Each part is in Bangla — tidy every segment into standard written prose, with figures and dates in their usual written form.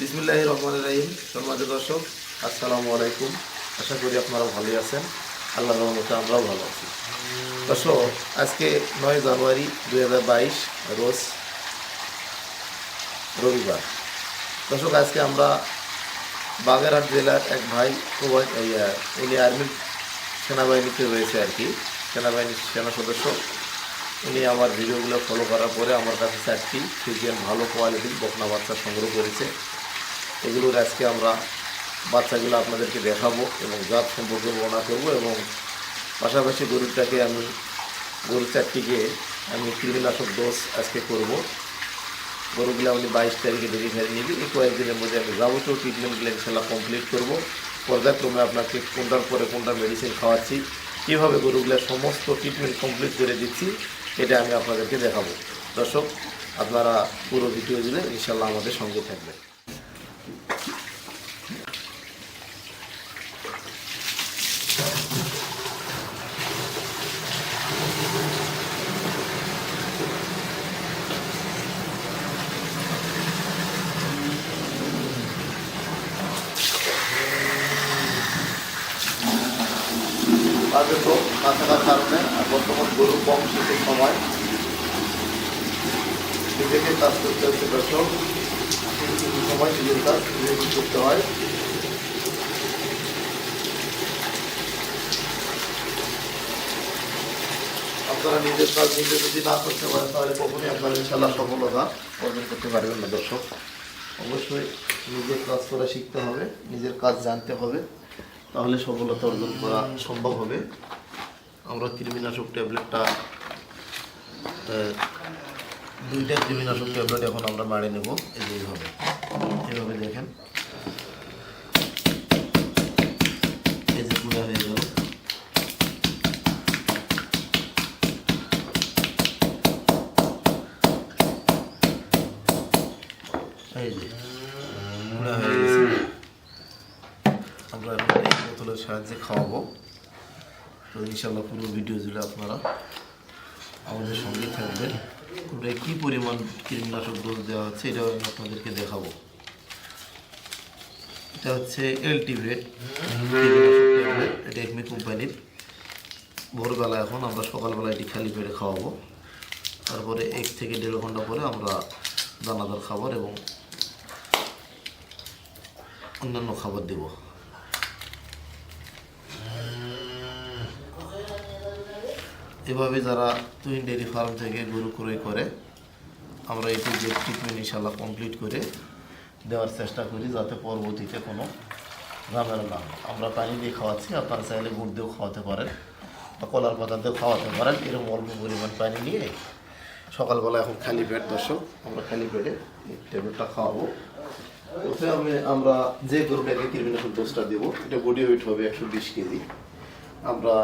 বিসমিল্লাহির রহমানির রহিম। সম্মানিত দর্শক, আসসালামু আলাইকুম। আশা করি আপনারা ভালোই আছেন। আল্লাহর রহমতে আমরাও ভালো আছি। দর্শক, আজকে 9 জানুয়ারি 2022 রোজ রবিবার। দর্শক, আজকে আমরা বাগেরহাট জেলার এক ভাই উনি আর্মির সেনাবাহিনীতে রয়েছে আর কি, সেনাবাহিনীর সেনা সদস্য। উনি আমার ভিডিওগুলো ফলো করার পরে আমার কাছে 4টি ফ্রিজিয়ান ভালো কোয়ালিটির বকনা বাচ্চা সংগ্রহ করেছে। এগুলোর আজকে আমরা বাচ্চাগুলো আপনাদেরকে দেখাবো এবং জাত সম্পর্কে বর্ণনা করবো, এবং পাশাপাশি গরু 4টিকে আমি কৃমিনাশক ডোজ আজকে করব। গরুগুলো আমি 22 তারিখে ডেলিভারি নিবি। এই কয়েকদিনের মধ্যে আমি যাবতীয় ট্রিটমেন্টগুলো ইনশাল্লাহ কমপ্লিট করব। পর্যায়ক্রমে আপনাকে কোনটার পরে কোনটা মেডিসিন খাওয়াচ্ছি, কীভাবে গরুগুলোর সমস্ত ট্রিটমেন্ট কমপ্লিট করে দিচ্ছি, এটা আমি আপনাদেরকে দেখাবো। দর্শক, আপনারা পুরো ভিডিও দিলে ইনশাল্লাহ আমাদের সঙ্গে থাকবেন। আগে তো না থাকার কারণে বর্তমান গরু কম শীতের সময় নিজেকে কাজ করতে হচ্ছে। দর্শক, কিছু সময় নিজের কাজ নিজেকে করতে হয়। আপনারা নিজের কাজ নিজে যদি না করতে পারেন তাহলে কখনোই আপনারা ইনশাল্লাহ সফলতা অর্জন করতে পারবেন না। দর্শক, অবশ্যই নিজের কাজ করা শিখতে হবে, নিজের কাজ জানতে হবে, তাহলে সফলতা অর্জন করা সম্ভব হবে। আমরা কৃমিনাশক ট্যাবলেটটা 2টা কৃমিনাশক ট্যাবলেট এখন আমরা মারি নেব। এইভাবে দেখেন, এই যে পুরা হয়ে গেল। এই যে পুরা হয়ে গেছে। আমরা এখন এই বোতলের সাহায্যে খাওয়াবো। তো ইনশাল্লাহ পুরো ভিডিও জুড়ে আপনারা আমাদের সঙ্গে থাকবেন। ওটা কী পরিমাণ কীটনাশক ডোজ দেওয়া হচ্ছে এটাও আমি আপনাদেরকে দেখাবো। এটা হচ্ছে এলটিভেট ট্যাবলেট, এটা একমি কোম্পানির। ভোরবেলা এখন আমরা সকালবেলা এটি খালি পেটে খাওয়াবো। তারপরে 1 থেকে 1.5 ঘন্টা পরে আমরা দানাদার খাবার এবং অন্যান্য খাবার দেব। এভাবে যারা তুহিন ডেয়ারি ফার্ম থেকে গরু ক্রয় করে, আমরা এটি যে ট্রিটমেন্ট ইনশাল্লাহ কমপ্লিট করে দেওয়ার চেষ্টা করি, যাতে পরবর্তীতে কোনো ঝামেলা না হয়। আমরা পানি দিয়ে খাওয়াচ্ছি, আপনারা চাইলে গুড় দিয়েও খাওয়াতে পারেন বা কলার পাতা দিয়েও খাওয়াতে পারেন। এরকম অল্প পরিমাণ পানি নিয়ে সকালবেলা এখন খালি পেট, দর্শক, আমরা খালি পেটে এই ট্যাবলেটটা খাওয়াবো। প্রথমে আমরা যে গরুটাকে কৃমিনাশক ডোজটা দেবো, এটা বডি ওয়েট হবে 120 কেজি। আমরা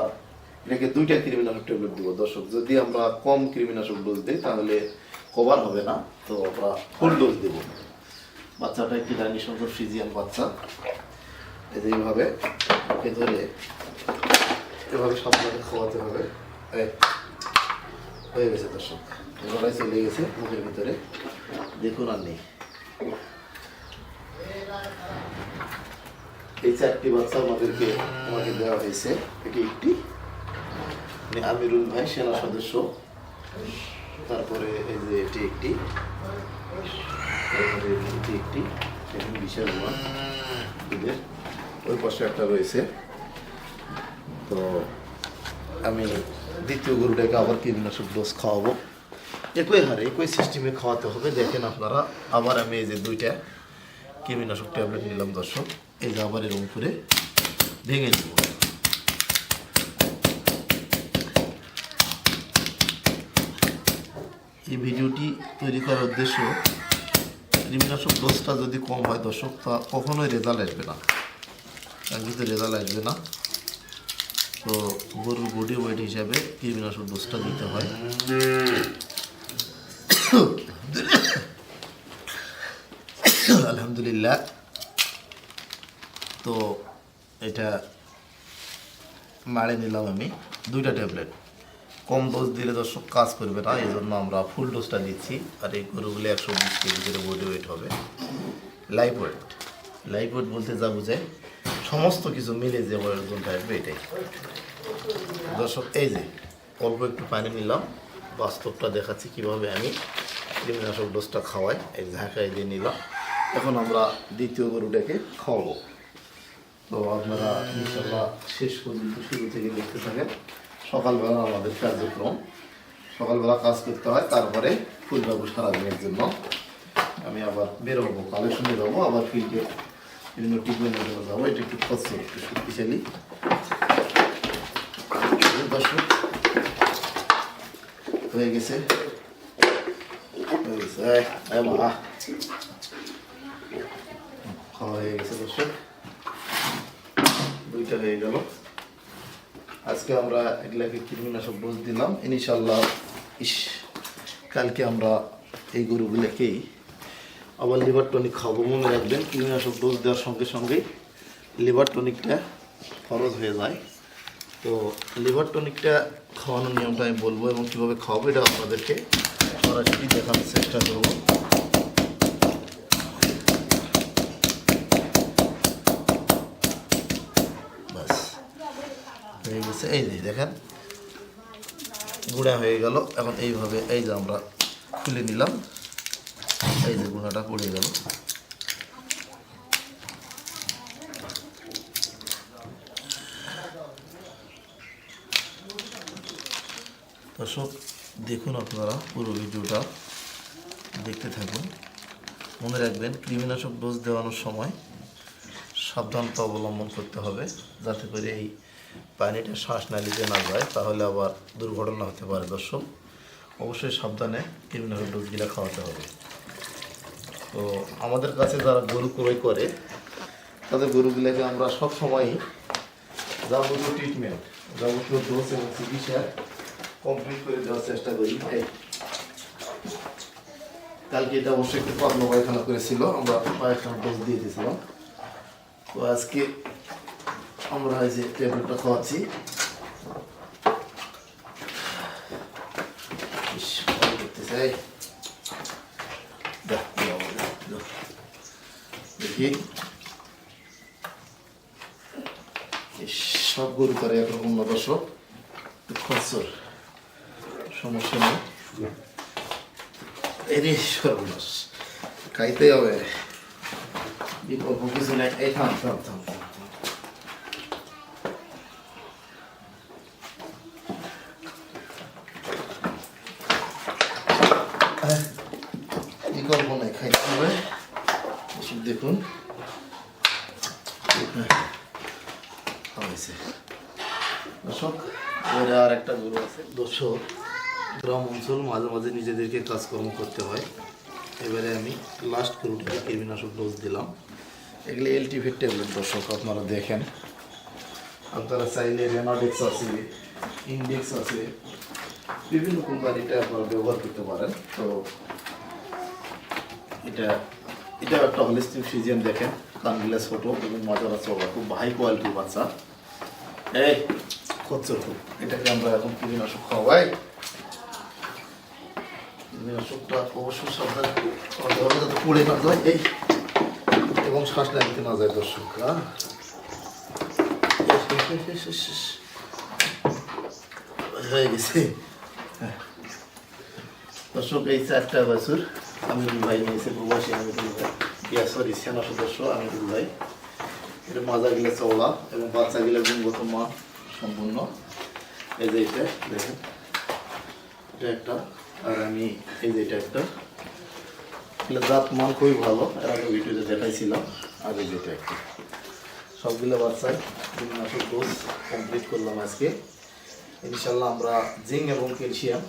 এটাকে 2টা কৃমিনাশক ট্যাবলেট দেবো। দর্শক, যদি আমরা কম কৃমিনাশক ডোজ দিই তাহলে কভার হবে না, তো আমরা ফুল ডোজ দেব। বাচ্চাটা একটি রানী সুন্দর ফ্রিজিয়ান বাচ্চা। এইভাবে ওকে ধরে এভাবে সাবধানে খাওয়াতে হবে। হয়ে গেছে দর্শক, গলায় চলে গেছে মুখের ভিতরে, দেখুন আর নেই। এই 4টি বাচ্চা আমাকে দেওয়া হয়েছে। এটি একটি আমিরুল ভাই, সেনা সদস্য। তারপরে এই যে এটি একটি, তারপরে এটি একটি, এখন বিশাল ওয়ান এদের ওই পাশে একটা রয়েছে। তো আমি দ্বিতীয় গরুটাকে আবার কীটনাশক ডোজ খাওয়াবো। একই হারে একই সিস্টেমে খাওয়াতে হবে। দেখেন আপনারা, আবার আমি এই যে 2টা কীটনাশক ট্যাবলেট নিলাম। দর্শক, এই যে আবার এরকম করে ভেঙে নেব। এই ভিডিওটি তৈরি করার উদ্দেশ্য, কৃমিনাশক ডোজটা যদি কম হয় দর্শক, তা কখনোই রেজাল্ট আসবে না, কাঙ্ক্ষিত রেজাল্ট আসবে না। তো গরুর বডি ওয়েট হিসাবে কৃমিনাশক ডোজটা দিতে হয়। আলহামদুলিল্লাহ। তো এটা মারে নিলাম আমি 2টা ট্যাবলেট। কম ডোজ দিলে দর্শক কাজ করবে না, এই জন্য আমরা ফুল ডোজটা দিচ্ছি। আর এই গরুগুলো 120 কেজি করে বডি ওয়েট হবে। Life weight. লাইফ ওয়েট বলতে যা বোঝায় সমস্ত কিছু মিলে যে ওজনটা আসবে এটাই। দর্শক এই যে অল্প একটু পানি নিলাম, বাস্তবটা দেখাচ্ছি কীভাবে আমি কৃমিনাশক ডোজটা খাওয়াই। এই ঝাঁকাই দিয়ে নিলাম। এখন আমরা দ্বিতীয় গরুটাকে খাওয়াবো। তো আপনারা ইনশাল্লাহ শেষ পর্যন্ত শুরু থেকে দেখতে থাকেন। সকালবেলা আমাদের কার্যক্রম, সকালবেলা কাজ করতে হয়, তারপরে ফুলবাবু সারাদিনের জন্য আমি আবার বেরোবো, কালেকশনে যাবো, আবার ফিল্ডে বিভিন্ন ট্রিটমেন্টের জন্য যাবো। এটা একটু খরচ, একটু শক্তিশালী। দর্শক হয়ে গেছে, খাওয়া হয়ে গেছে দর্শক, দুইটা হয়ে গেল। আজকে আমরা এগুলাকে কৃমিনাশক ডোজ দিলাম। ইনশাল্লাহ কালকে আমরা এই গরুগুলোকেই আবার লিভার টনিক খাবো। মনে রাখবেন কৃমিনাশক ডোজ দেওয়ার সঙ্গে সঙ্গেই লিভার টনিকটা খরচ হয়ে যায়। তো লিভার টনিকটা খাওয়ানোর নিয়মটা আমি বলবো এবং কীভাবে খাওয়াবো এটা আপনাদেরকে সরাসরি দেখানোর চেষ্টা করবো। বাস হয়ে গেছে, এই যে দেখেন গুঁড়া হয়ে গেল। এখন এইভাবে এই যে আমরা খুলে নিলাম, এই যে গুঁড়াটা পড়ে গেল। দর্শক দেখুন, আপনারা পুরো ভিডিওটা দেখতে থাকুন। মনে রাখবেন কৃমিনাশক ডোজ দেওয়ানোর সময় সাবধানতা অবলম্বন করতে হবে, যাতে করে এই পানিটা শ্বাস নালীতে না যায়, তাহলে আবার দুর্ঘটনা হতে পারে। দর্শক অবশ্যই সাবধানে কৃমিনাশক ডোজগুলো খাওয়াতে হবে। তো আমাদের কাছে যারা গরু ক্রয় করে তাদের গরুগুলোকে আমরা সবসময়ই যাবতীয় ট্রিটমেন্ট, যাবতীয় ডোজ এবং চিকিৎসা কমপ্লিট করে দেওয়ার চেষ্টা করি। কালকে এটা অবশ্যই একটু পাতলা পায়খানা করেছিল, আমরা পায়খানা ডোজ দিয়ে দিয়েছিলাম। তো আজকে আমরা এই যে ট্যাবলেটটা খাওয়াচ্ছি। দেখি সব গরু করে একরকম না দর্শক, খরচর সমস্যা নেই। এরে সর্বনাশ, খাইতে হবে, বিকল্প কিছু নেই। এই থাম থাম থাম, বিকল্প নেই, খাইতে হবে। দেখুন দর্শক, এবারে আর একটা গরু আছে। দর্শক গ্রাম অঞ্চল, মাঝে মাঝে নিজেদেরকে কাজকর্ম করতে হয়। এবারে আমি লাস্ট গরুটিকে কৃমিনাশক ডোজ দিলাম। এগুলো এলটিভির ট্যাবলেট দর্শক, আপনারা দেখেন। আপনারা চাইলে রেনাডেক্স আছে, ইন্ডেক্স আছে, বিভিন্ন কোম্পানিটা আপনারা ব্যবহার করতে পারেন। তো এটা একটা হলিস্টিক ফিজিয়ান, দেখেন কানগুলা ছোট এবং মাজারা চওড়া, খুব হাই কোয়ালিটির বাচ্চা। এই খরচর খুব, এটাকে আমরা এখন কৃমিনাশক খাওয়াই। কৃমিনাশকটা অবশ্যই সাবধানে খাওয়াতে হবে যাতে পড়ে না যায় এই এবং শ্বাস নিতে না যায় দর্শক। হয়ে গেছে দর্শক, এই 4টা বছর আমিরুল ভাই নিয়েছে, প্রবাসী আমিরুল ভাই, সরি সেনা সদস্য আমিরুল ভাই। এটা মাজাগুলো চওড়া এবং বাচ্চাগুলোর গুণগত মান সম্পূর্ণ। এই যে এটা দেখেন, এটা একটা, আর আমি এই যে এটা একটা, এগুলো জাত মান খুবই ভালো, এর আগে ভিডিওতে দেখাইছিলাম। আর এই যেটা একটা, সবগুলো বাচ্চায় কৃমিনাশক ডোজ কমপ্লিট করলাম আজকে। ইনশাল্লাহ আমরা জিঙ্ক এবং ক্যালসিয়াম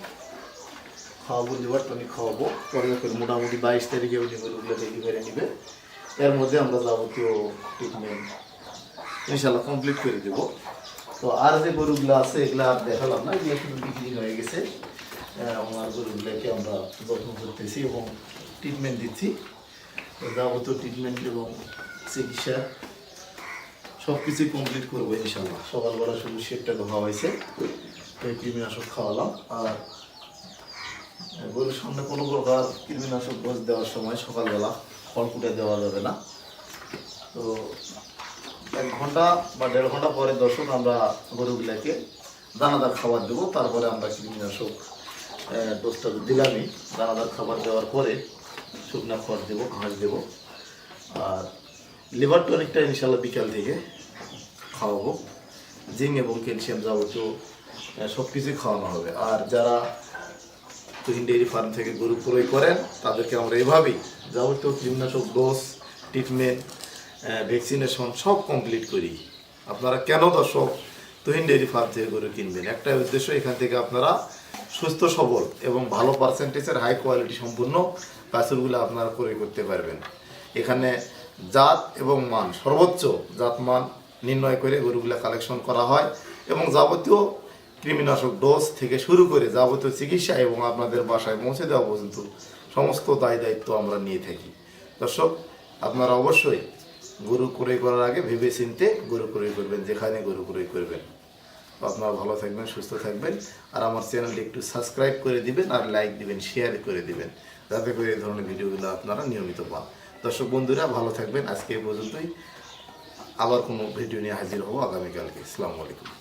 খাওয়াবো, লিভার টনিক খাওয়াবো। মোটামুটি 22 তারিখে গরুগুলো ডেলিভারি নেবে। এর মধ্যে আমরা যাবতীয় ট্রিটমেন্ট ইনশাল্লাহ কমপ্লিট করে দেবো। তো আর যে গরুগুলো আছে এগুলো আর দেখালাম না, এগুলো কিন্তু বিক্রি হয়ে গেছে। আমার গরুগুলোকে আমরা যত্ন করতেছি এবং ট্রিটমেন্ট দিচ্ছি। যাবতীয় ট্রিটমেন্ট এবং চিকিৎসা সব কিছুই কমপ্লিট করবো ইনশাল্লাহ। সকালবেলা শুধু শেডটাকে খাওয়াইছে, কৃমিনাশক খাওয়ালাম। আর গরুর সামনে কোনো প্রকার কৃমিনাশক ডোজ দেওয়ার সময় সকালবেলা খড়কুটে দেওয়া যাবে না। তো 1 ঘন্টা বা 1.5 ঘন্টা পরে দর্শক আমরা গরুগুলাকে দানাদার খাবার দেবো। তারপরে আমরা কীটনাশক ডোজটা দিলামই, দানাদার খাবার দেওয়ার পরে শুকনো খড় দেবো, ঘাস দেবো। আর লিভার টনিকটা ইনশাল্লাহ বিকাল থেকে খাওয়াবো। জিঙ্ক এবং ক্যালসিয়াম যাবতীয় সব কিছুই খাওয়ানো হবে। আর যারা তুহিন ডেইরি ফার্ম থেকে গরু ক্রয় করেন তাদেরকে আমরা এভাবেই যাবতীয় কীটনাশক ডোজ, ট্রিটমেন্ট, ভ্যাকসিনেশন সব কমপ্লিট করি। আপনারা কেন দর্শক তুহিন ডেইরি ফার্ম থেকে গরু কিনবেন? একটাই উদ্দেশ্য, এখান থেকে আপনারা সুস্থ সবল এবং ভালো পার্সেন্টেজের হাই কোয়ালিটি সম্পূর্ণ বাছুরগুলো আপনারা ক্রয় করতে পারবেন। এখানে জাত এবং মান, সর্বোচ্চ জাত মান নির্ণয় করে গরুগুলা কালেকশন করা হয় এবং যাবতীয় কৃমিনাশক ডোজ থেকে শুরু করে যাবতীয় চিকিৎসা এবং আপনাদের বাসায় পৌঁছে দেওয়া পর্যন্ত সমস্ত দায়িত্ব আমরা নিয়ে থাকি। দর্শক, আপনারা অবশ্যই গরু ক্রয় করার আগে ভেবে চিন্তে গরু ক্রয় করবেন, যেখানে গরু ক্রয় করবেন। তো আপনারা ভালো থাকবেন, সুস্থ থাকবেন। আর আমার চ্যানেলটি একটু সাবস্ক্রাইব করে দিবেন, আর লাইক দিবেন, শেয়ার করে দিবেন, যাতে করে এই ধরনের ভিডিওগুলো আপনারা নিয়মিত পান। দর্শক বন্ধুরা ভালো থাকবেন। আজকে এই পর্যন্তই, আবার কোনো ভিডিও নিয়ে হাজির হবো আগামীকালকে। আসসালামু আলাইকুম।